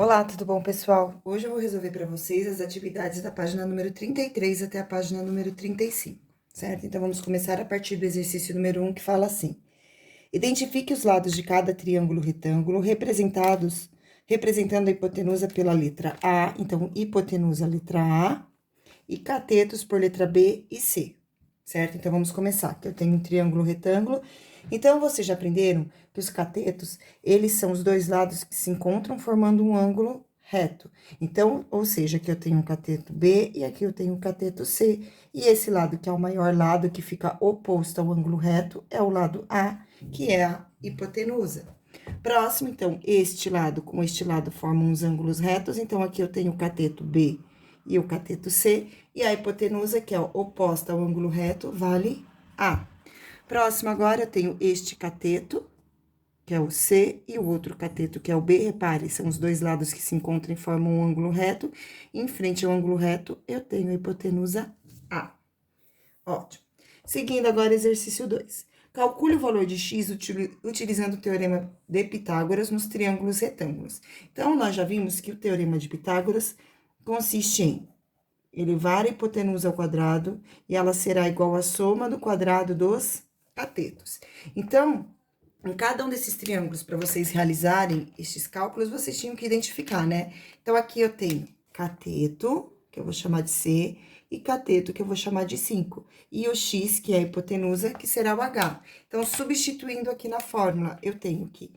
Olá, tudo bom, pessoal? Hoje eu vou resolver para vocês as atividades da página número 33 até a página número 35, certo? Então, vamos começar a partir do exercício número 1, que fala assim: identifique os lados de cada triângulo retângulo representando a hipotenusa pela letra A, então, hipotenusa letra A, e catetos por letra B e C, certo? Então, vamos começar, que eu tenho um triângulo retângulo. Então, vocês já aprenderam que os catetos, eles são os dois lados que se encontram formando um ângulo reto. Então, ou seja, aqui eu tenho um cateto B e aqui eu tenho um cateto C. E esse lado, que é o maior lado, que fica oposto ao ângulo reto, é o lado A, que é a hipotenusa. Próximo, então, este lado com este lado formam os ângulos retos. Então, aqui eu tenho o cateto B e o cateto C, e a hipotenusa, que é oposta ao ângulo reto, vale A. Próximo, agora, eu tenho este cateto, que é o C, e o outro cateto, que é o B. Repare, são os dois lados que se encontram e formam um ângulo reto. Em frente ao ângulo reto, eu tenho a hipotenusa A. Ótimo. Seguindo agora, exercício 2. Calcule o valor de x utilizando o teorema de Pitágoras nos triângulos retângulos. Então, nós já vimos que o teorema de Pitágoras consiste em elevar a hipotenusa ao quadrado e ela será igual à soma do quadrado dos catetos. Então, em cada um desses triângulos, para vocês realizarem estes cálculos, vocês tinham que identificar, né? Então, aqui eu tenho cateto, que eu vou chamar de C, e cateto, que eu vou chamar de 5. E o x, que é a hipotenusa, que será o h. Então, substituindo aqui na fórmula, eu tenho que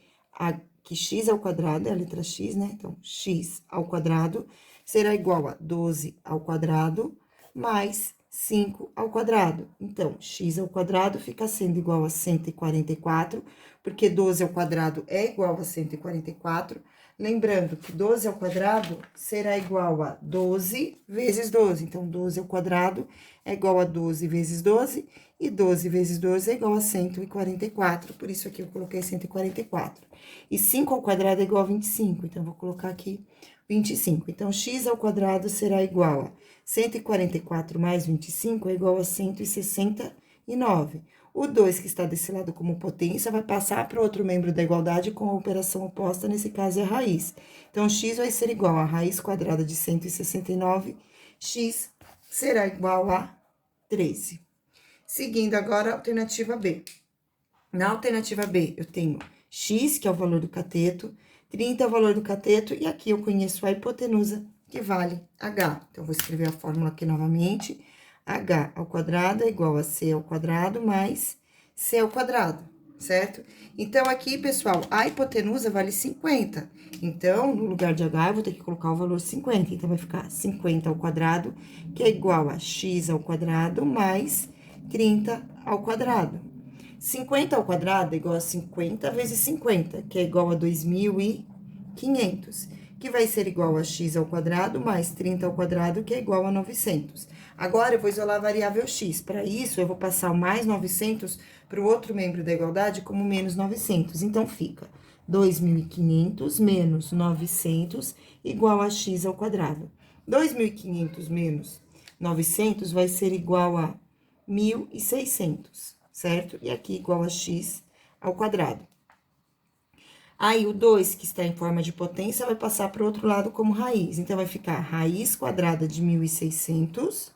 x ao quadrado, é a letra x, né? Então, x ao quadrado será igual a 12 ao quadrado mais 5 ao quadrado. Então, x ao quadrado fica sendo igual a 144, porque 12 ao quadrado é igual a 144. Lembrando que 12 ao quadrado será igual a 12 vezes 12. Então, 12 ao quadrado é igual a 12 vezes 12, e 12 vezes 12 é igual a 144. Por isso, aqui eu coloquei 144. E 5 ao quadrado é igual a 25. Então, eu vou colocar aqui 25. Então, x ao quadrado será igual a 144 mais 25 é igual a 169. O 2, que está desse lado como potência, vai passar para o outro membro da igualdade com a operação oposta, nesse caso é a raiz. Então, x vai ser igual a raiz quadrada de 169, x será igual a 13. Seguindo agora a alternativa B. Na alternativa B, eu tenho x, que é o valor do cateto, 30 é o valor do cateto, e aqui eu conheço a hipotenusa, que vale h. Então, vou escrever a fórmula aqui novamente. H ao quadrado é igual a C ao quadrado mais C ao quadrado, certo? Então, aqui, pessoal, a hipotenusa vale 50. Então, no lugar de H, eu vou ter que colocar o valor 50. Então, vai ficar 50 ao quadrado, que é igual a x ao quadrado mais 30 ao quadrado. 50 ao quadrado é igual a 50 vezes 50, que é igual a 2.500, que vai ser igual a x ao quadrado mais 30 ao quadrado, que é igual a 900. Agora, eu vou isolar a variável x. Para isso, eu vou passar o mais 900 para o outro membro da igualdade como menos 900. Então, fica 2.500 menos 900 igual a x ao quadrado. 2.500 menos 900 vai ser igual a 1.600, certo? E aqui igual a x ao quadrado. Aí, o 2, que está em forma de potência, vai passar para o outro lado como raiz. Então, vai ficar raiz quadrada de 1.600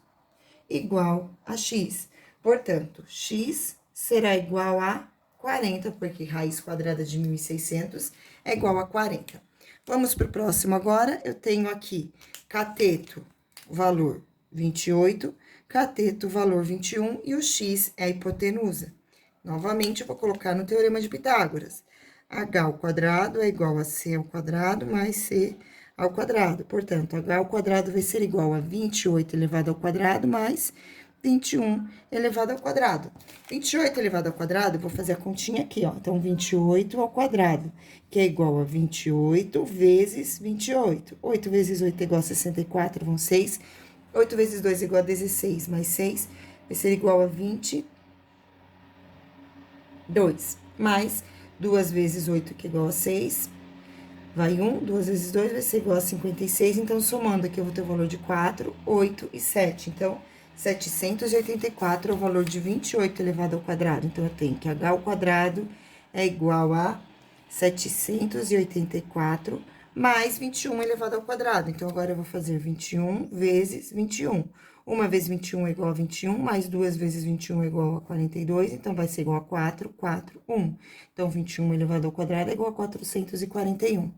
igual a x. Portanto, x será igual a 40, porque raiz quadrada de 1.600 é igual a 40. Vamos para o próximo agora. Eu tenho aqui cateto, valor 28, cateto, valor 21, e o x é a hipotenusa. Novamente, eu vou colocar no teorema de Pitágoras. H ao quadrado é igual a C ao quadrado mais C ao quadrado. Portanto, H ao quadrado vai ser igual a 28 elevado ao quadrado mais 21 elevado ao quadrado. 28 elevado ao quadrado, eu vou fazer a continha aqui, ó. Então, 28 ao quadrado, que é igual a 28 vezes 28. 8 vezes 8 é igual a 64, vão 6. 8 vezes 2 é igual a 16, mais 6 vai ser igual a 22. Mais 2 vezes 8, que é igual a 6, vai 1, 2 vezes 2 vai ser igual a 56, então, somando aqui, eu vou ter o valor de 4, 8 e 7. Então, 784 é o valor de 28 elevado ao quadrado. Então, eu tenho que h ao quadrado é igual a 784 mais 21 elevado ao quadrado. Então, agora eu vou fazer 21 vezes 21. Uma vez 21 é igual a 21, mais duas vezes 21 é igual a 42, então vai ser igual a 4, 4, 1. Então, 21 elevado ao quadrado é igual a 441.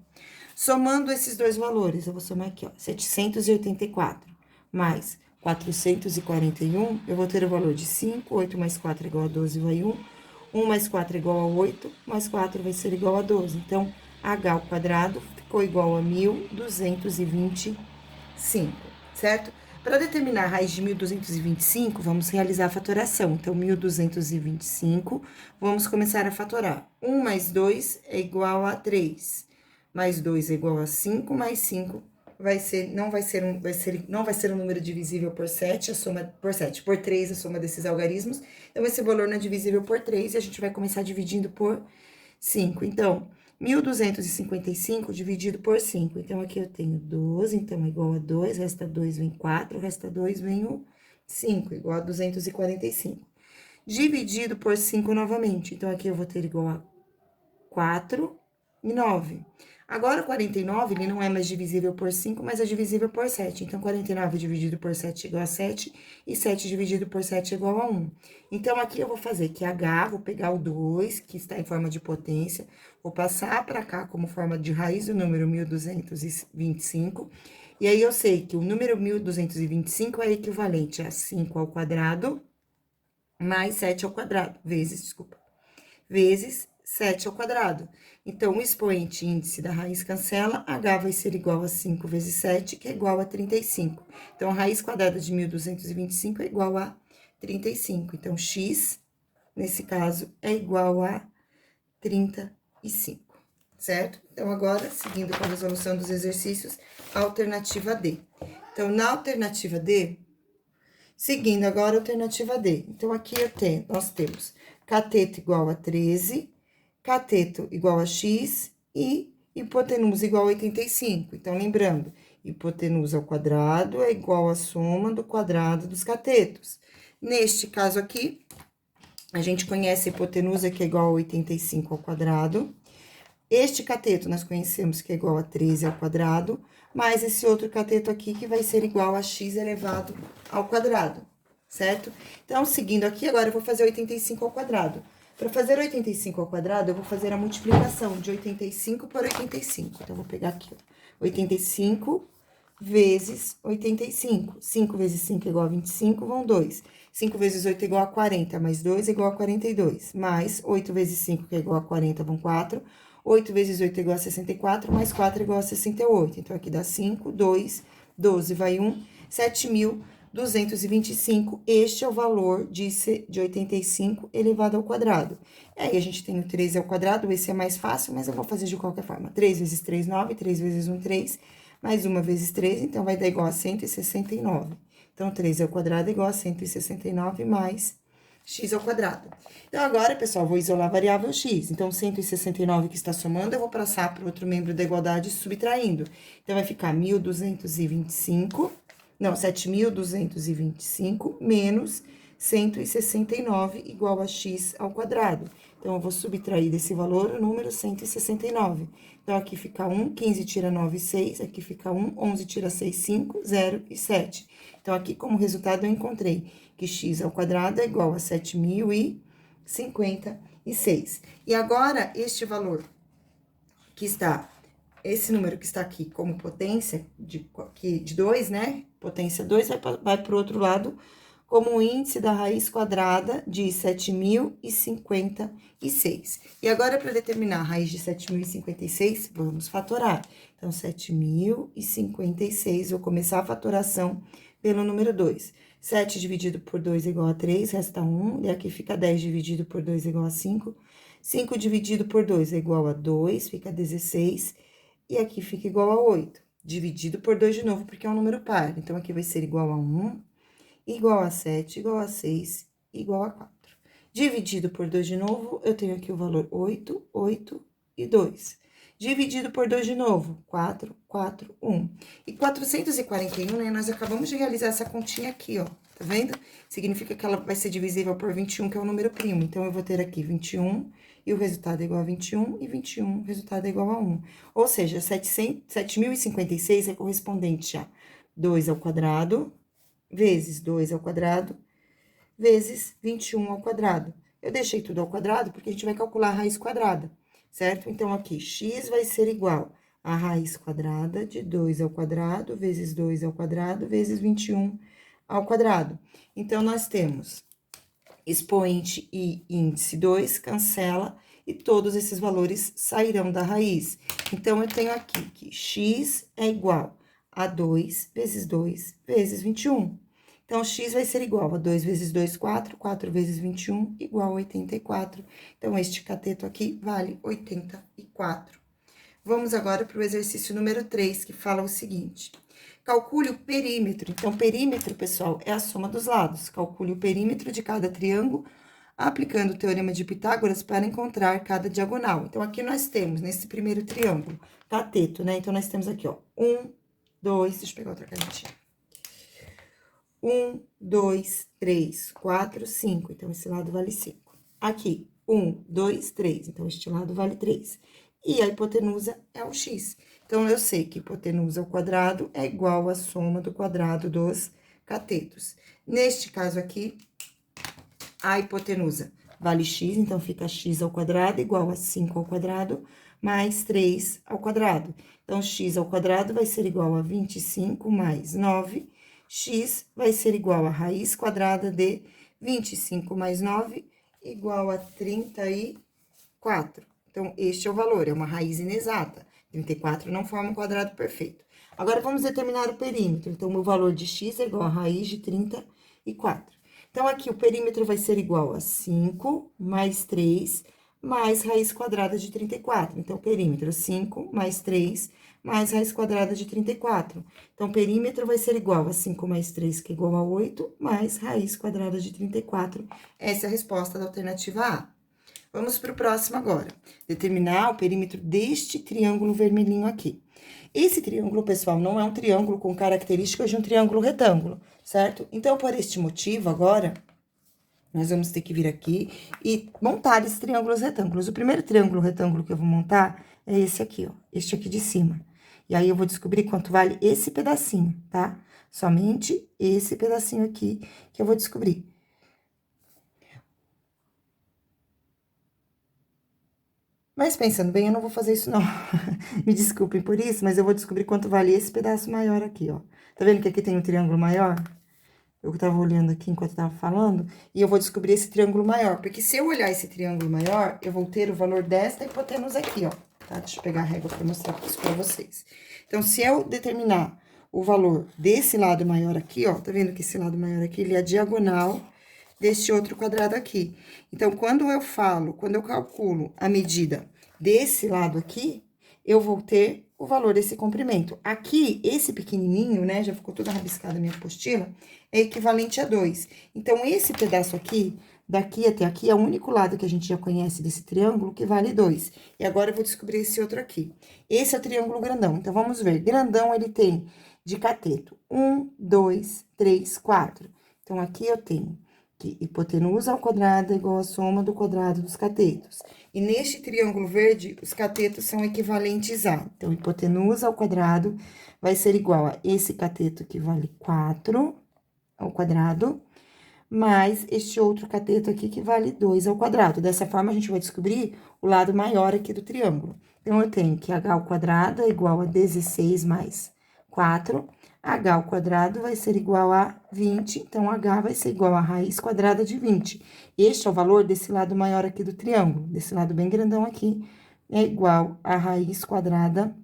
Somando esses dois valores, eu vou somar aqui, ó, 784 mais 441, eu vou ter o valor de 5, 8 mais 4 é igual a 12, vai 1. 1 mais 4 é igual a 8, mais 4 vai ser igual a 12. Então, h ao quadrado ficou igual a 1.225, certo? Para determinar a raiz de 1.225, vamos realizar a fatoração. Então, 1.225, vamos começar a fatorar. 1 mais 2 é igual a 3, mais 2 é igual a 5, mais 5 não vai ser um número divisível por 7, por 3, a soma desses algarismos. Então, esse valor não é divisível por 3 e a gente vai começar dividindo por 5. Então, 1.255 dividido por 5. Então, aqui eu tenho 12, então é igual a 2, resta 2, vem 4, resta 2, vem o 5, igual a 245. Dividido por 5 novamente. Então, aqui eu vou ter igual a 4 e 9. Agora, o 49, ele não é mais divisível por 5, mas é divisível por 7. Então, 49 dividido por 7 é igual a 7, e 7 dividido por 7 é igual a 1. Então, aqui eu vou fazer que h, vou pegar o 2, que está em forma de potência, vou passar para cá como forma de raiz do número 1.225, e aí eu sei que o número 1.225 é equivalente a 5 ao quadrado, mais 7 ao quadrado, vezes 7 ao quadrado. Então, o expoente índice da raiz cancela, h vai ser igual a 5 vezes 7, que é igual a 35. Então, a raiz quadrada de 1.225 é igual a 35. Então, x, nesse caso, é igual a 35, certo? Então, agora, seguindo com a resolução dos exercícios, a alternativa D. Então, na alternativa D, seguindo agora a alternativa D. Então, aqui nós temos cateto igual a 13, cateto igual a x e hipotenusa igual a 85. Então, lembrando, hipotenusa ao quadrado é igual à soma do quadrado dos catetos. Neste caso aqui, a gente conhece a hipotenusa, que é igual a 85 ao quadrado. Este cateto nós conhecemos que é igual a 13 ao quadrado, mais esse outro cateto aqui, que vai ser igual a x elevado ao quadrado, certo? Então, seguindo aqui, agora eu vou fazer 85 ao quadrado. Para fazer 85 ao quadrado, eu vou fazer a multiplicação de 85 por 85. Então, eu vou pegar aqui, ó, 85 vezes 85. 5 vezes 5 é igual a 25, vão 2. 5 vezes 8 é igual a 40, mais 2 é igual a 42. Mais 8 vezes 5, que é igual a 40, vão 4. 8 vezes 8 é igual a 64, mais 4 é igual a 68. Então, aqui dá 5, 2, 12 vai 1, 7.225. Este é o valor de 85 elevado ao quadrado. E aí, a gente tem o 13 ao quadrado, esse é mais fácil, mas eu vou fazer de qualquer forma. 3 vezes 3, 9, 3 vezes 1, 3, mais 1 vezes 3, então vai dar igual a 169. Então, 13 ao quadrado é igual a 169 mais x ao quadrado. Então, agora, pessoal, vou isolar a variável x. Então, 169 que está somando, eu vou passar para o outro membro da igualdade subtraindo. Então, vai ficar 7.225 menos 169 igual a x ao quadrado. Então, eu vou subtrair desse valor o número 169. Então, aqui fica 1, 15 tira 9, 6. Aqui fica 1, 11 tira 6, 5, 0 e 7. Então, aqui, como resultado, eu encontrei que x ao quadrado é igual a 7.056. E agora, este valor que está, esse número que está aqui como potência de 2, né? Potência 2 vai para o outro lado como o índice da raiz quadrada de 7.056. E agora, para determinar a raiz de 7.056, vamos fatorar. Então, 7.056, vou começar a fatoração pelo número 2. 7 dividido por 2 é igual a 3, resta 1, e aqui fica 10 dividido por 2 é igual a 5. 5 dividido por 2 é igual a 2, fica 16, e aqui fica igual a 8. Dividido por 2 de novo, porque é um número par. Então, aqui vai ser igual a 1, igual a 7, igual a 6, igual a 4. Dividido por 2 de novo, eu tenho aqui o valor 8, 8 e 2. Dividido por 2 de novo, 4, 4, 1. E 441, né, nós acabamos de realizar essa continha aqui, ó, tá vendo? Significa que ela vai ser divisível por 21, que é o número primo. Então, eu vou ter aqui 21 e o resultado é igual a 21, e 21, o resultado é igual a 1. Ou seja, 7.056 é correspondente a 2 ao quadrado, vezes 2 ao quadrado, vezes 21 ao quadrado. Eu deixei tudo ao quadrado porque a gente vai calcular a raiz quadrada, certo? Então, aqui, x vai ser igual a raiz quadrada de 2 ao quadrado, vezes 2 ao quadrado, vezes 21 ao quadrado. Então, nós temos expoente e índice 2, cancela, e todos esses valores sairão da raiz. Então, eu tenho aqui que x é igual a 2 vezes 2 vezes 21. Então, x vai ser igual a 2 vezes 2, 4, 4 vezes 21, igual a 84. Então, este cateto aqui vale 84. Vamos agora para o exercício número 3, que fala o seguinte: calcule o perímetro. Então, perímetro, pessoal, é a soma dos lados. Calcule o perímetro de cada triângulo, aplicando o teorema de Pitágoras para encontrar cada diagonal. Então, aqui nós temos, nesse primeiro triângulo, cateto, né? Então, nós temos aqui, ó, 1, 2, deixa eu pegar outra canetinha. 1, 2, 3, 4, 5. Então, esse lado vale 5. Aqui, 1, 2, 3. Então, este lado vale 3. E a hipotenusa é o x. Então, eu sei que hipotenusa ao quadrado é igual à soma do quadrado dos catetos. Neste caso aqui, a hipotenusa vale x, então fica x ao quadrado igual a 5 ao quadrado, mais 3 ao quadrado. Então, x ao quadrado vai ser igual a 25 mais 9, x vai ser igual a raiz quadrada de 25 mais 9, igual a 34. Então, este é o valor, é uma raiz inexata. 34 não forma um quadrado perfeito. Agora, vamos determinar o perímetro. Então, o valor de x é igual a raiz de 34. Então, aqui o perímetro vai ser igual a 5 mais 3 mais raiz quadrada de 34. Então, perímetro 5 mais 3 mais raiz quadrada de 34. Então, perímetro vai ser igual a 5 mais 3, que é igual a 8, mais raiz quadrada de 34. Essa é a resposta da alternativa A. Vamos para o próximo agora. Determinar o perímetro deste triângulo vermelhinho aqui. Esse triângulo, pessoal, não é um triângulo com características de um triângulo retângulo, certo? Então, por este motivo, agora, nós vamos ter que vir aqui e montar esses triângulos retângulos. O primeiro triângulo retângulo que eu vou montar é esse aqui, ó, este aqui de cima. E aí, eu vou descobrir quanto vale esse pedacinho, tá? Somente esse pedacinho aqui que eu vou descobrir. Mas pensando bem, eu não vou fazer isso, não. Me desculpem por isso, mas eu vou descobrir quanto vale esse pedaço maior aqui, ó. Tá vendo que aqui tem um triângulo maior? Eu tava olhando aqui enquanto eu tava falando, e eu vou descobrir esse triângulo maior, porque se eu olhar esse triângulo maior, eu vou ter o valor desta hipotenusa aqui, ó, tá? Deixa eu pegar a régua pra mostrar isso pra vocês. Então, se eu determinar o valor desse lado maior aqui, ó, tá vendo que esse lado maior aqui, ele é diagonal deste outro quadrado aqui. Então, quando eu calculo a medida desse lado aqui, eu vou ter o valor desse comprimento. Aqui, esse pequenininho, né, já ficou toda rabiscada a minha apostila, é equivalente a 2. Então, esse pedaço aqui, daqui até aqui, é o único lado que a gente já conhece desse triângulo que vale 2. E agora, eu vou descobrir esse outro aqui. Esse é o triângulo grandão. Então, vamos ver. Grandão, ele tem de cateto 1, 2, 3, 4. Então, aqui eu tenho que hipotenusa ao quadrado é igual à soma do quadrado dos catetos. E neste triângulo verde, os catetos são equivalentes a. Então, hipotenusa ao quadrado vai ser igual a esse cateto que vale 4 ao quadrado, mais este outro cateto aqui que vale 2 ao quadrado. Dessa forma, a gente vai descobrir o lado maior aqui do triângulo. Então, eu tenho que h ao quadrado é igual a 16 mais 4. H ao quadrado vai ser igual a 20, então, H vai ser igual a raiz quadrada de 20. Este é o valor desse lado maior aqui do triângulo, desse lado bem grandão aqui, é igual a raiz quadrada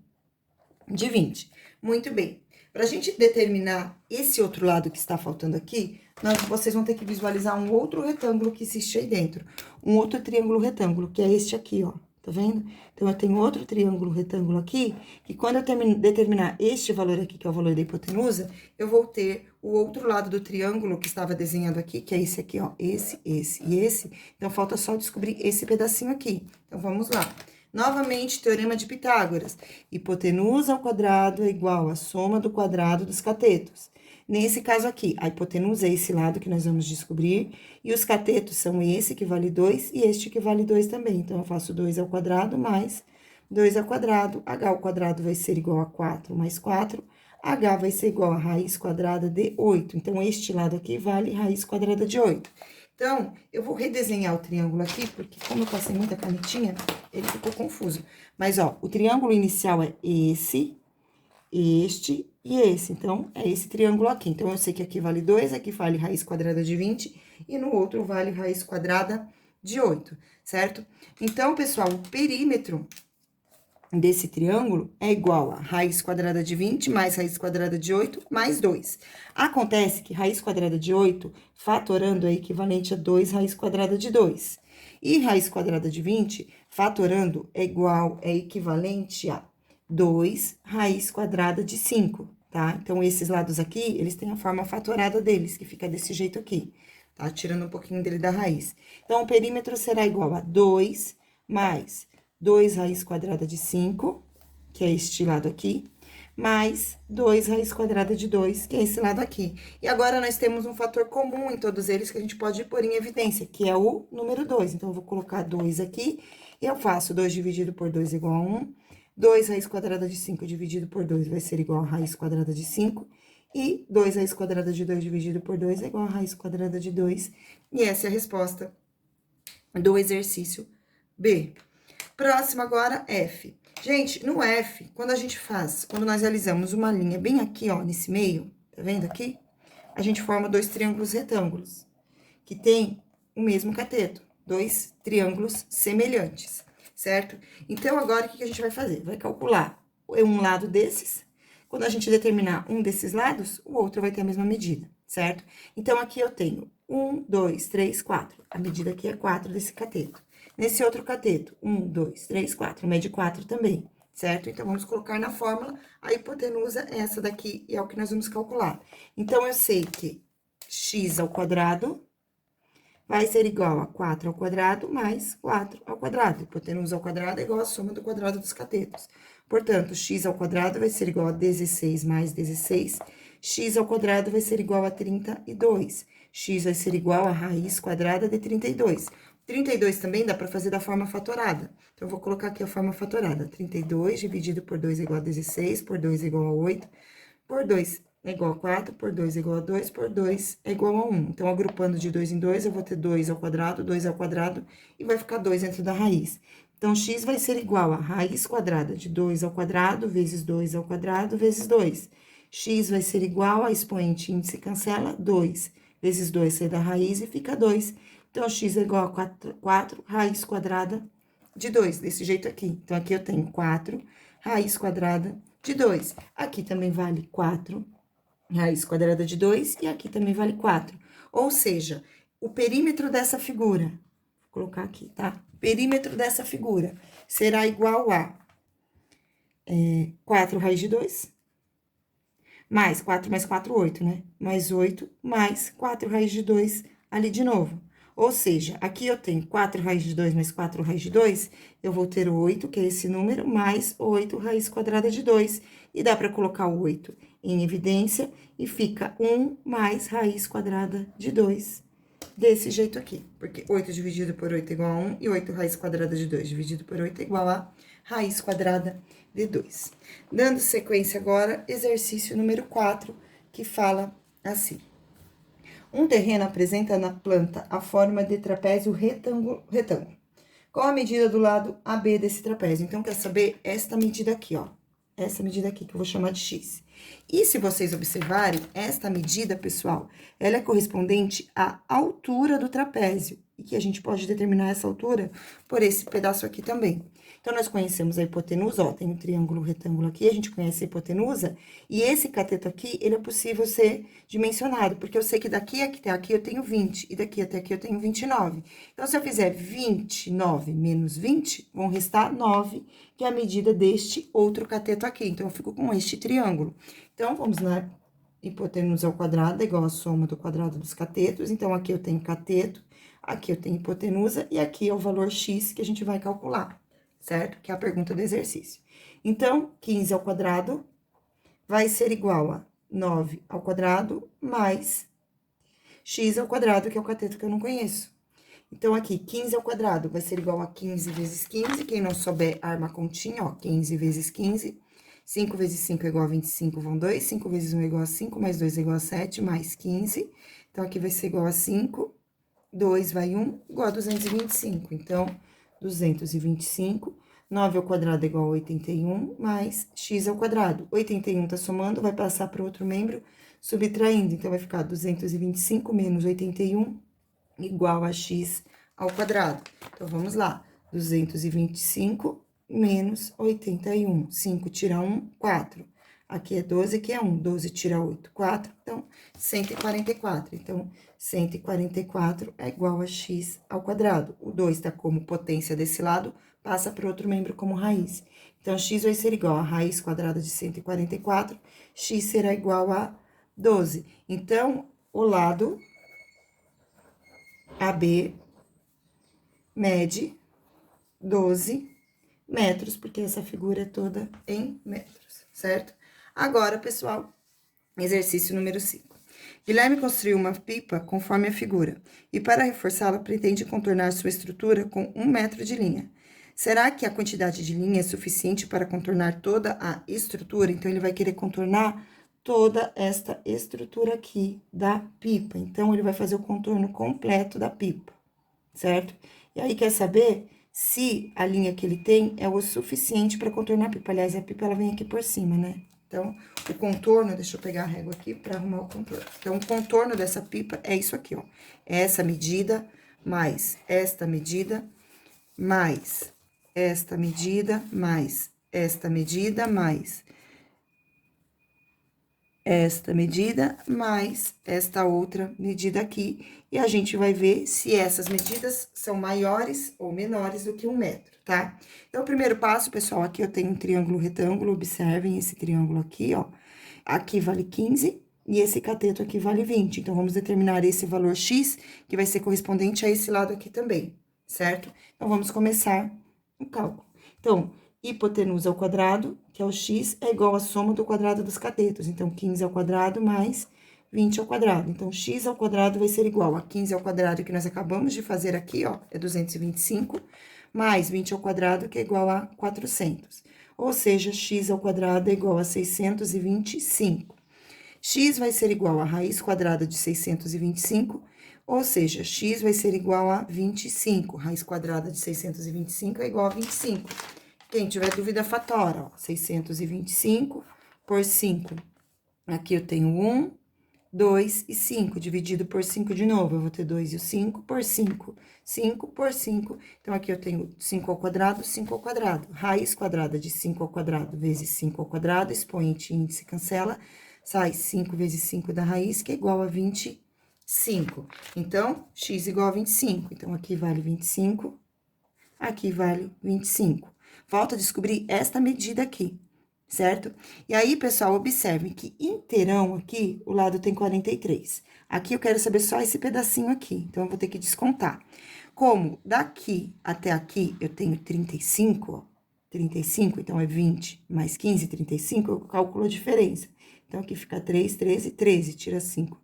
de 20. Muito bem. Para a gente determinar esse outro lado que está faltando aqui, vocês vão ter que visualizar um outro retângulo que existe aí dentro. Um outro triângulo retângulo, que é este aqui, ó. Tá vendo? Então, eu tenho outro triângulo retângulo aqui, que quando eu determinar este valor aqui, que é o valor da hipotenusa, eu vou ter o outro lado do triângulo que estava desenhado aqui, que é esse aqui, ó, esse e esse. Então, falta só descobrir esse pedacinho aqui. Então, vamos lá. Novamente, teorema de Pitágoras. Hipotenusa ao quadrado é igual à soma do quadrado dos catetos. Nesse caso aqui, a hipotenusa é esse lado que nós vamos descobrir, e os catetos são esse que vale 2 e este que vale 2 também. Então, eu faço 2 ao quadrado mais 2 ao quadrado, h ao quadrado vai ser igual a 4 mais 4, h vai ser igual a raiz quadrada de 8. Então, este lado aqui vale raiz quadrada de 8. Então, eu vou redesenhar o triângulo aqui, porque como eu passei muita canetinha, ele ficou confuso. Mas, ó, o triângulo inicial é esse, este e esse. Então, é esse triângulo aqui. Então, eu sei que aqui vale 2, aqui vale raiz quadrada de 20, e no outro vale raiz quadrada de 8, certo? Então, pessoal, o perímetro desse triângulo é igual a raiz quadrada de 20 mais raiz quadrada de 8 mais 2. Acontece que raiz quadrada de 8, fatorando, é equivalente a 2 raiz quadrada de 2. E raiz quadrada de 20, fatorando, é equivalente a 2 raiz quadrada de 5, tá? Então, esses lados aqui, eles têm a forma fatorada deles, que fica desse jeito aqui, tá? Tirando um pouquinho dele da raiz. Então, o perímetro será igual a 2 mais 2 raiz quadrada de 5, que é este lado aqui, mais 2 raiz quadrada de 2, que é esse lado aqui. E agora, nós temos um fator comum em todos eles que a gente pode pôr em evidência, que é o número 2. Então, eu vou colocar 2 aqui, e eu faço 2 dividido por 2 igual a 1. 2 raiz quadrada de 5 dividido por 2 vai ser igual a raiz quadrada de 5. E 2 raiz quadrada de 2 dividido por 2 é igual a raiz quadrada de 2. E essa é a resposta do exercício B. Próximo agora, F. Gente, no F, quando nós realizamos uma linha bem aqui, ó, nesse meio, tá vendo aqui? A gente forma dois triângulos retângulos, que tem o mesmo cateto, dois triângulos semelhantes, certo? Então, agora, o que a gente vai fazer? Vai calcular um lado desses. Quando a gente determinar um desses lados, o outro vai ter a mesma medida, certo? Então, aqui eu tenho 1, 2, 3, 4. A medida aqui é 4 desse cateto. Nesse outro cateto, 1, 2, 3, 4, mede 4 também, certo? Então, vamos colocar na fórmula, a hipotenusa é essa daqui, e é o que nós vamos calcular. Então, eu sei que x ao quadrado vai ser igual a 4 ao quadrado mais 4 ao quadrado. Hipotenusa ao quadrado é igual a soma do quadrado dos catetos. Portanto, x ao quadrado vai ser igual a 16 mais 16. X ao quadrado vai ser igual a 32. X vai ser igual a raiz quadrada de 32. 32 também dá para fazer da forma fatorada. Então, eu vou colocar aqui a forma fatorada. 32 dividido por 2 é igual a 16, por 2 é igual a 8, por 2 é igual a 4, por 2 é igual a 2, por 2 é igual a 1. Então, agrupando de 2 em 2, eu vou ter 2 ao quadrado e vai ficar 2 dentro da raiz. Então, x vai ser igual a raiz quadrada de 2 ao quadrado vezes 2 ao quadrado vezes 2. X vai ser igual a expoente índice cancela, 2 vezes 2 sai da raiz e fica 2. Então, x é igual a 4 raiz quadrada de 2, desse jeito aqui. Então, aqui eu tenho 4 raiz quadrada de 2. Aqui também vale 4 raiz quadrada de 2 e aqui também vale 4. Ou seja, o perímetro dessa figura, vou colocar aqui, tá? O perímetro dessa figura será igual a 4 raiz de 2, mais 4 mais 4, 8, né? Mais 8, mais 4 raiz de 2 ali de novo. Ou seja, aqui eu tenho 4 raiz de 2 mais 4 raiz de 2, eu vou ter 8, que é esse número, mais 8 raiz quadrada de 2. E dá para colocar o 8 em evidência, e fica 1 mais raiz quadrada de 2, desse jeito aqui. Porque 8 dividido por 8 é igual a 1, e 8 raiz quadrada de 2 dividido por 8 é igual a raiz quadrada de 2. Dando sequência agora, exercício número 4, que fala assim. Um terreno apresenta na planta a forma de trapézio retângulo. Qual a medida do lado AB desse trapézio? Então, quer saber esta medida aqui, ó. Essa medida aqui, que eu vou chamar de x. E se vocês observarem, esta medida, pessoal, ela é correspondente à altura do trapézio. E que a gente pode determinar essa altura por esse pedaço aqui também. Então, nós conhecemos a hipotenusa, ó, tem um triângulo retângulo aqui, a gente conhece a hipotenusa, e esse cateto aqui, ele é possível ser dimensionado, porque eu sei que daqui até aqui eu tenho 20, e daqui até aqui eu tenho 29. Então, se eu fizer 29 menos 20, vão restar 9, que é a medida deste outro cateto aqui. Então, eu fico com este triângulo. Então, vamos lá, hipotenusa ao quadrado é igual a soma do quadrado dos catetos. Então, aqui eu tenho cateto, aqui eu tenho hipotenusa, e aqui é o valor x que a gente vai calcular, certo? Que é a pergunta do exercício. Então, 15 ao quadrado vai ser igual a 9 ao quadrado mais x ao quadrado, que é o cateto que eu não conheço. Então, aqui, 15 ao quadrado vai ser igual a 15 vezes 15. Quem não souber, arma a continha, ó. 15 vezes 15. 5 vezes 5 é igual a 25, vão 2. 5 vezes 1 é igual a 5, mais 2 é igual a 7, mais 15. Então, aqui vai ser igual a 5. 2 vai 1, igual a 225. Então, 225. 9 ao quadrado é igual a 81, mais x ao quadrado. 81 tá somando, vai passar para o outro membro, subtraindo. Então, vai ficar 225 menos 81 igual a x ao quadrado. Então, vamos lá. 225 menos 81. 5 tira 1, 4. Aqui é 12, aqui é 1. 12 tira 8, 4. Então, 144. Então, 144 é igual a x ao quadrado. O 2 está como potência desse lado, passa para o outro membro como raiz. Então, x vai ser igual a raiz quadrada de 144, x será igual a 12. Então, o lado AB mede 12 metros, porque essa figura é toda em metros, certo? Agora, pessoal, exercício número 5. Guilherme construiu uma pipa conforme a figura, e para reforçá-la, pretende contornar sua estrutura com 1 metro de linha. Será que a quantidade de linha é suficiente para contornar toda a estrutura? Então, ele vai querer contornar toda esta estrutura aqui da pipa. Então, ele vai fazer o contorno completo da pipa, certo? E aí, quer saber se a linha que ele tem é o suficiente para contornar a pipa. Aliás, a pipa, ela vem aqui por cima, né? Então, o contorno, deixa eu pegar a régua aqui para arrumar o contorno. Então, o contorno dessa pipa é isso aqui, ó. É essa medida, mais esta medida, mais esta medida, mais esta medida, mais esta medida, mais esta outra medida aqui. E a gente vai ver se essas medidas são maiores ou menores do que 1 metro, tá? Então, o primeiro passo, pessoal, aqui eu tenho um triângulo retângulo, observem esse triângulo aqui, ó. Aqui vale 15 e esse cateto aqui vale 20. Então, vamos determinar esse valor x, que vai ser correspondente a esse lado aqui também, certo? Então, vamos começar o cálculo. Então, hipotenusa ao quadrado, que é o x, é igual à soma do quadrado dos catetos. Então, 15 ao quadrado mais 20 ao quadrado. Então, x ao quadrado vai ser igual a 15 ao quadrado, que nós acabamos de fazer aqui, ó, é 225, mais 20 ao quadrado, que é igual a 400. Ou seja, x ao quadrado é igual a 625. X vai ser igual a raiz quadrada de 625, ou seja, x vai ser igual a 25. Raiz quadrada de 625 é igual a 25. Quem tiver dúvida, fatora, ó. 625 por 5. Aqui eu tenho 1, 2 e 5. Dividido por 5 de novo, eu vou ter 2 e o 5 por 5. 5 por 5. Então, aqui eu tenho 5 ao quadrado, 5 ao quadrado. Raiz quadrada de 5 ao quadrado vezes 5 ao quadrado, expoente e índice cancela. Sai 5 vezes 5 da raiz, que é igual a 25. Então, x igual a 25. Então, aqui vale 25, aqui vale 25. Falta descobrir esta medida aqui, certo? E aí, pessoal, observe que inteirão aqui, o lado tem 43. Aqui eu quero saber só esse pedacinho aqui, então eu vou ter que descontar. Como daqui até aqui eu tenho 35, ó, 35, então é 20 mais 15, 35, eu calculo a diferença. Então, aqui fica 3, 13, 13, tira 5.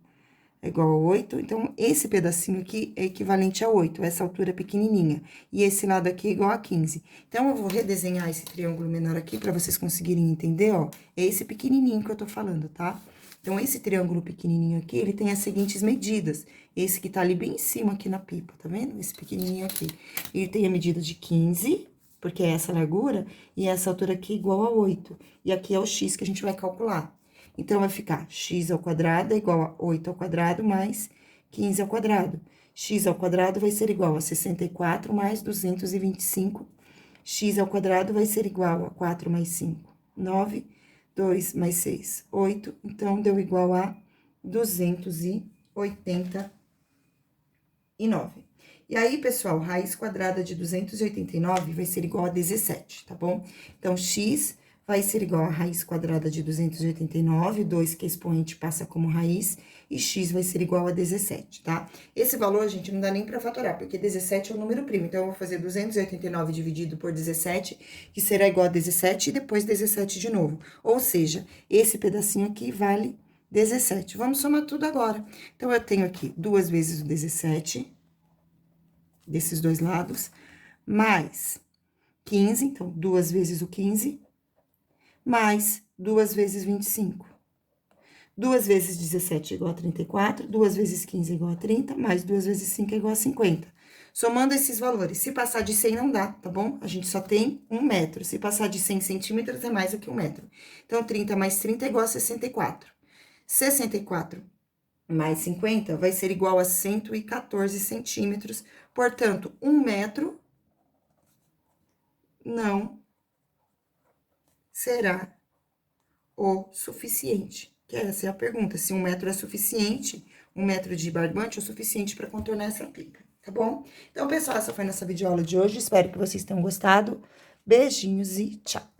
É igual a 8, então, esse pedacinho aqui é equivalente a 8, essa altura pequenininha. E esse lado aqui é igual a 15. Então, eu vou redesenhar esse triângulo menor aqui para vocês conseguirem entender, ó. É esse pequenininho que eu tô falando, tá? Então, esse triângulo pequenininho aqui, ele tem as seguintes medidas. Esse que tá ali bem em cima aqui na pipa, tá vendo? Esse pequenininho aqui. Ele tem a medida de 15, porque é essa largura, e essa altura aqui é igual a 8. E aqui é o x que a gente vai calcular. Então, vai ficar x ao quadrado é igual a 8 ao quadrado mais 15 ao quadrado. X ao quadrado vai ser igual a 64 mais 225. X ao quadrado vai ser igual a 4 mais 5, 9. 2 mais 6, 8. Então, deu igual a 289. E aí, pessoal, raiz quadrada de 289 vai ser igual a 17, tá bom? Então, x vai ser igual a raiz quadrada de 289, 2 que é expoente passa como raiz, e x vai ser igual a 17, tá? Esse valor, gente, não dá nem pra fatorar, porque 17 é um número primo. Então, eu vou fazer 289 dividido por 17, que será igual a 17, e depois 17 de novo. Ou seja, esse pedacinho aqui vale 17. Vamos somar tudo agora. Então, eu tenho aqui 2 vezes o 17, desses dois lados, mais 15, então, 2 vezes o 15, mais 2 vezes 25. 2 vezes 17 é igual a 34, 2 vezes 15 é igual a 30, mais 2 vezes 5 é igual a 50. Somando esses valores, se passar de 100 não dá, tá bom? A gente só tem 1 metro. Se passar de 100 centímetros, é mais do que 1 metro. Então, 30 mais 30 é igual a 64. 64 mais 50 vai ser igual a 114 centímetros. Portanto, 1 metro não será o suficiente. Que essa é a pergunta, se 1 metro é suficiente, 1 metro de barbante é o suficiente para contornar essa pica, tá bom? Então, pessoal, essa foi a nossa videoaula de hoje. Espero que vocês tenham gostado. Beijinhos e tchau!